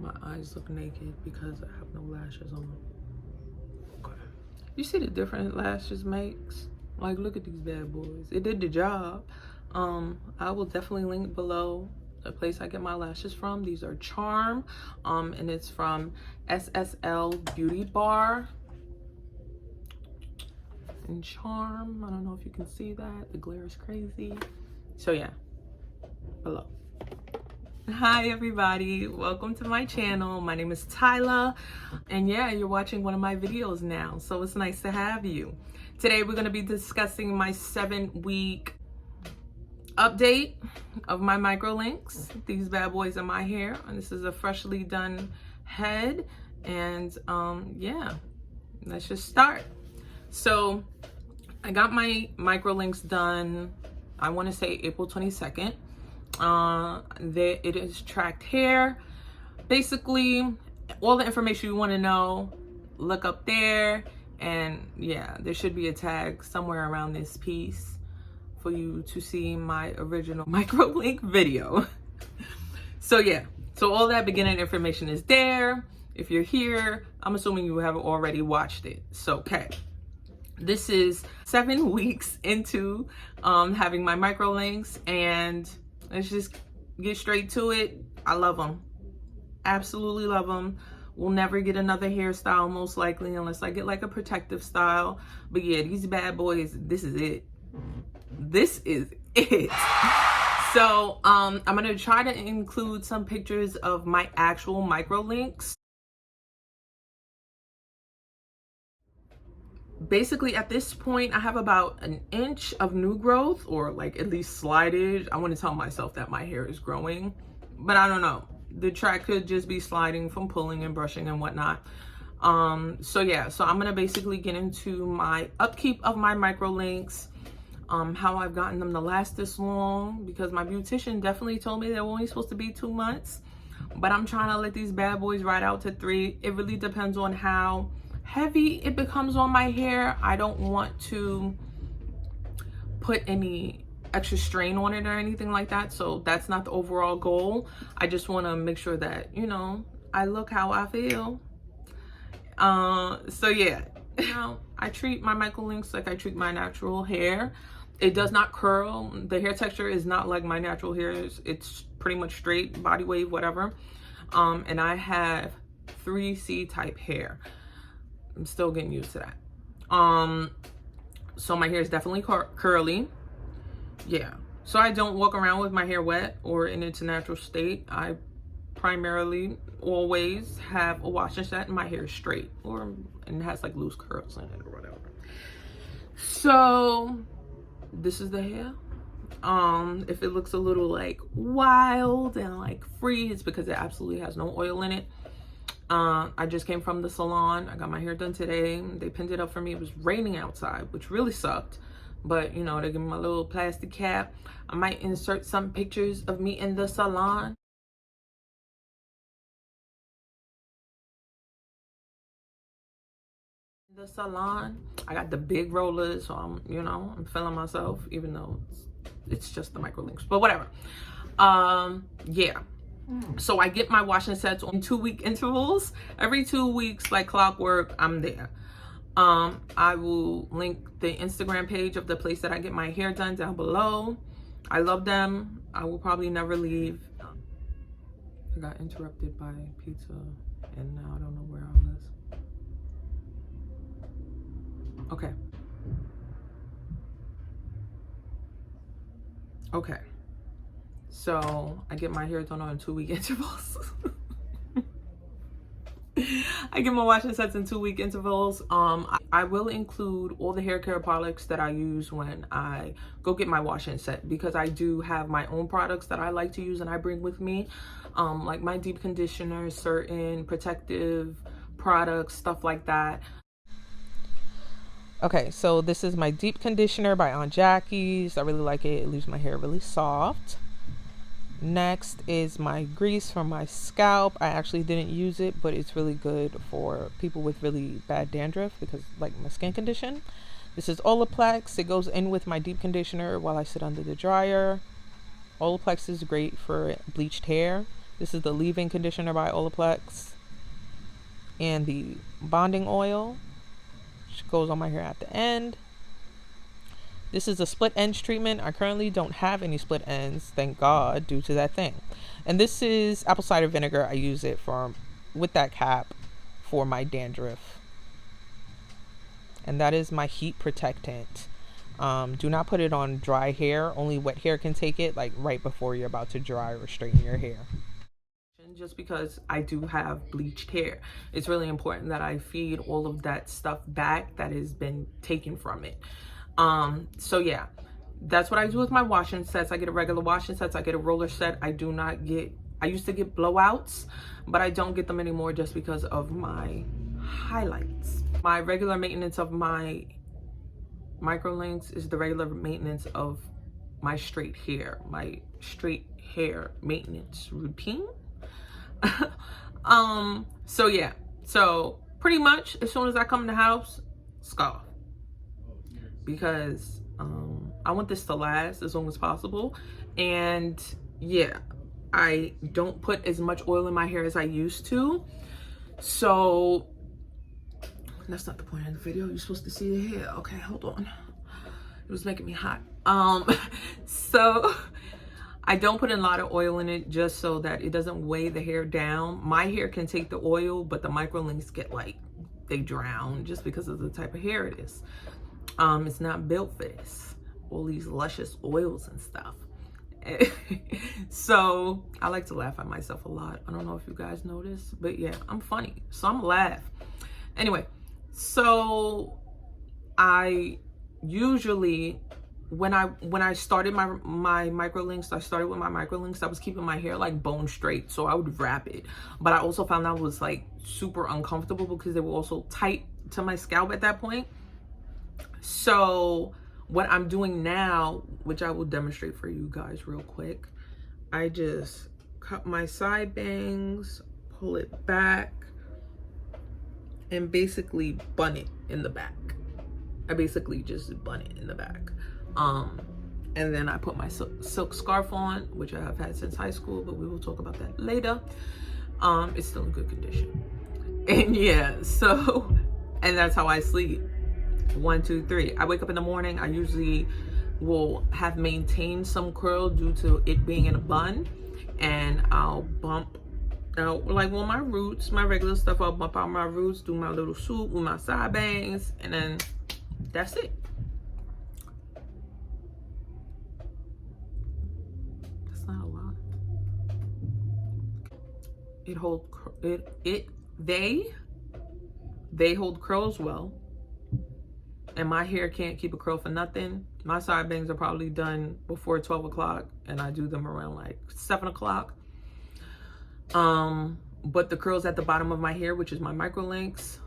My eyes look naked because I have no lashes on. Okay. You see the different lashes makes? Like, look at these bad boys. It did the job. I will definitely link below the place I get my lashes from. These are Charm, and it's from SSL Beauty Bar. And Charm, I don't know if you can see that. The glare is crazy. So yeah, below. Hi everybody, welcome to my channel. My name is Tylah, and yeah, you're watching one of my videos now, so it's nice to have you. Today we're going to be discussing my 7-week update of my MICROLINKS. These bad boys in my hair, and this is a freshly done head, and yeah, let's just start. So I got my MICROLINKS done, I want to say April 22nd. It is tracked hair. Basically, all the information you want to know, look up there, and yeah, there should be a tag somewhere around this piece for you to see my original MICROLINK video. So yeah, so all that beginning information is there. If you're here, I'm assuming you have already watched it. So okay, this is 7 weeks into having my MICROLINKS, and let's just get straight to it. I love them. Absolutely love them. We'll never get another hairstyle, most likely, unless I get like a protective style. But yeah, these bad boys, this is it. This is it. So I'm going to try to include some pictures of my actual MICROLINKS. Basically at this point I have about an inch of new growth, or like at least slidage. I want to tell myself that my hair is growing, but I don't know, the track could just be sliding from pulling and brushing and whatnot. So yeah, so I'm gonna basically get into my upkeep of my MICROLINKS, how I've gotten them to last this long, because my beautician definitely told me they're only supposed to be 2 months, but I'm trying to let these bad boys ride out to 3. It really depends on how heavy it becomes on my hair. I don't want to put any extra strain on it or anything like that, so that's not the overall goal. I just want to make sure that, you know, I look how I feel. So yeah, now I treat my MICROLINKS like I treat my natural hair. It does not curl. The hair texture is not like my natural hair. It's pretty much straight, body wave, whatever. And I have 3C type hair. I'm still getting used to that. So my hair is definitely curly. Yeah, so I don't walk around with my hair wet or in its natural state. I primarily always have a wash and set, and my hair is straight, and it has like loose curls in it or whatever. So this is the hair. If it looks a little like wild and like free, it's because it absolutely has no oil in it. I just came from the salon. I got my hair done today. They pinned it up for me. It was raining outside, which really sucked. But, you know, they gave me my little plastic cap. I might insert some pictures of me in the salon. I got the big rollers, so I'm, you know, I'm feeling myself, even though it's just the MICROLINKS. But whatever. Yeah. So I get my wash and sets on 2-week intervals. Every 2 weeks, like clockwork, I'm there. I will link the Instagram page of the place that I get my hair done down below. I love them. I will probably never leave. I got interrupted by pizza, and now I don't know where I was. Okay. Okay. So I get my hair done on 2-week intervals. I get my wash and sets in 2-week intervals. I will include all the hair care products that I use when I go get my wash and set, because I do have my own products that I like to use and I bring with me, like my deep conditioner, certain protective products, stuff like that. Okay, so this is my deep conditioner by Aunt Jackie's. I really like it. It leaves my hair really soft. Next is my grease for my scalp. I actually didn't use it, but it's really good for people with really bad dandruff, because like my skin condition. This is Olaplex. It goes in with my deep conditioner while I sit under the dryer. Olaplex is great for bleached hair. This is the leave-in conditioner by Olaplex. And the bonding oil, which goes on my hair at the end. This is a split ends treatment. I currently don't have any split ends, thank God, due to that thing. And this is apple cider vinegar. I use it with that cap for my dandruff. And that is my heat protectant. Do not put it on dry hair. Only wet hair can take it, like right before you're about to dry or straighten your hair. Just because I do have bleached hair, it's really important that I feed all of that stuff back that has been taken from it. So yeah, that's what I do with my washing sets. I get a regular washing sets. I get a roller set. I used to get blowouts, but I don't get them anymore just because of my highlights. My regular maintenance of my MICROLINKS is the regular maintenance of my straight hair maintenance routine. So yeah, so pretty much as soon as I come in the house, scarf, because I want this to last as long as possible. And yeah, I don't put as much oil in my hair as I used to, so that's not the point of the video. You're supposed to see the hair. Okay, hold on, it was making me hot. So I don't put a lot of oil in it just so that it doesn't weigh the hair down. My hair can take the oil, but the MICROLINKS get like, they drown just because of the type of hair it is. It's not built for this, all these luscious oils and stuff. So I like to laugh at myself a lot. I don't know if you guys notice, but yeah, I'm funny, so I'm laugh. Anyway, so I usually, when I started my MICROLINKS, I started with my MICROLINKS, I was keeping my hair like bone straight, so I would wrap it. But I also found that was like super uncomfortable because they were also tight to my scalp at that point. So what I'm doing now, which I will demonstrate for you guys real quick, I just cut my side bangs, pull it back, and basically bun it in the back. I basically just bun it in the back. And then I put my silk scarf on, which I have had since high school, but we will talk about that later. It's still in good condition. And yeah, so, and that's how I sleep. 1, 2, 3. I wake up in the morning. I usually will have maintained some curl due to it being in a bun, and I'll bump out like on my roots, my regular stuff. I'll bump out my roots, do my little swoop with my side bangs, and then that's it. Not a lot. They hold curls well, and my hair can't keep a curl for nothing. My side bangs are probably done before 12 o'clock, and I do them around like 7 o'clock. But the curls at the bottom of my hair, which is my MICROLINKS,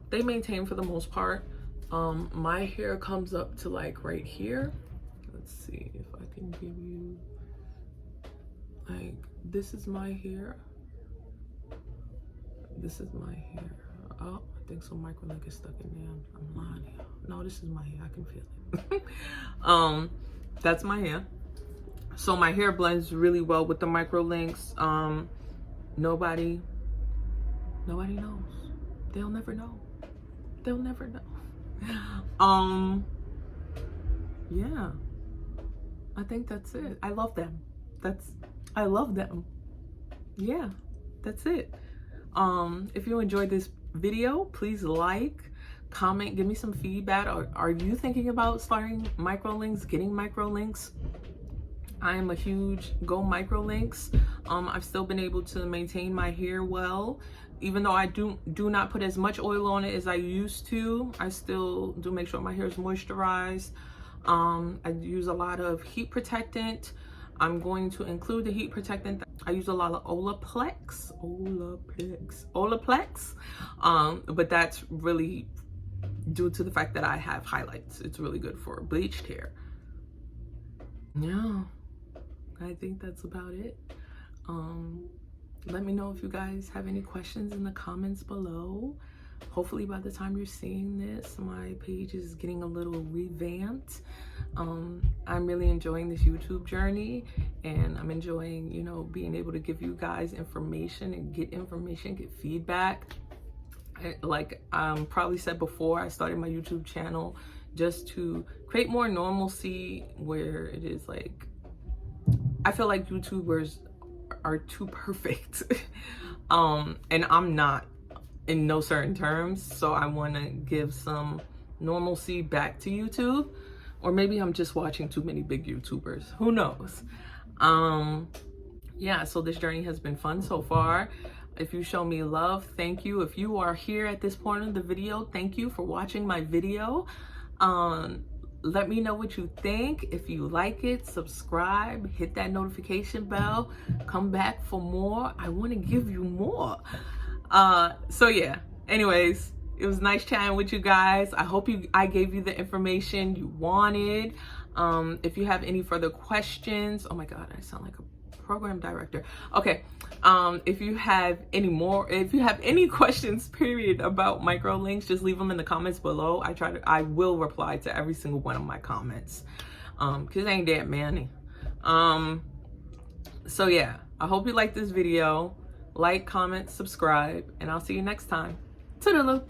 they maintain for the most part. My hair comes up to like right here. Let's see if I can give you, like, this is my hair. This is my hair. Oh, I think some MICROLINK is stuck in there. I'm lying here. No, this is my hair. I can feel it. That's my hair. So my hair blends really well with the MICROLINKS. Nobody knows. They'll never know. They'll never know. Yeah. I think that's it. I love them. I love them. Yeah, that's it. If you enjoyed this video, please like, comment, give me some feedback. Are you thinking about starting MICROLINKS, getting MICROLINKS? I am a huge go MICROLINKS. I've still been able to maintain my hair well, even though I do not put as much oil on it as I used to. I still do make sure my hair is moisturized. I use a lot of heat protectant. I'm going to include the heat protectant. I use a lot of Olaplex, but that's really due to the fact that I have highlights. It's really good for bleached hair. Yeah, I think that's about it. Let me know if you guys have any questions in the comments below. hopefully by the time you're seeing this, my page is getting a little revamped. I'm really enjoying this YouTube journey, and I'm enjoying, you know, being able to give you guys information and get feedback. Like probably said before, I started my YouTube channel just to create more normalcy, where it is like, I feel like YouTubers are too perfect. And I'm not, in no certain terms, so I want to give some normalcy back to YouTube. Or maybe I'm just watching too many big YouTubers, who knows. Yeah, so this journey has been fun so far. If you show me love, thank you. If you are here at this point of the video, thank you for watching my video. Let me know what you think. If you like it, subscribe, hit that notification bell, come back for more. I want to give you more. So yeah, anyways, it was nice chatting with you guys. I hope I gave you the information you wanted. If you have any further questions, oh my God, I sound like a program director. Okay. If you have any questions, period, about MICROLINKS, just leave them in the comments below. I will reply to every single one of my comments. Cause it ain't that many. So yeah, I hope you like this video. Like, comment, subscribe, and I'll see you next time. Toodaloo.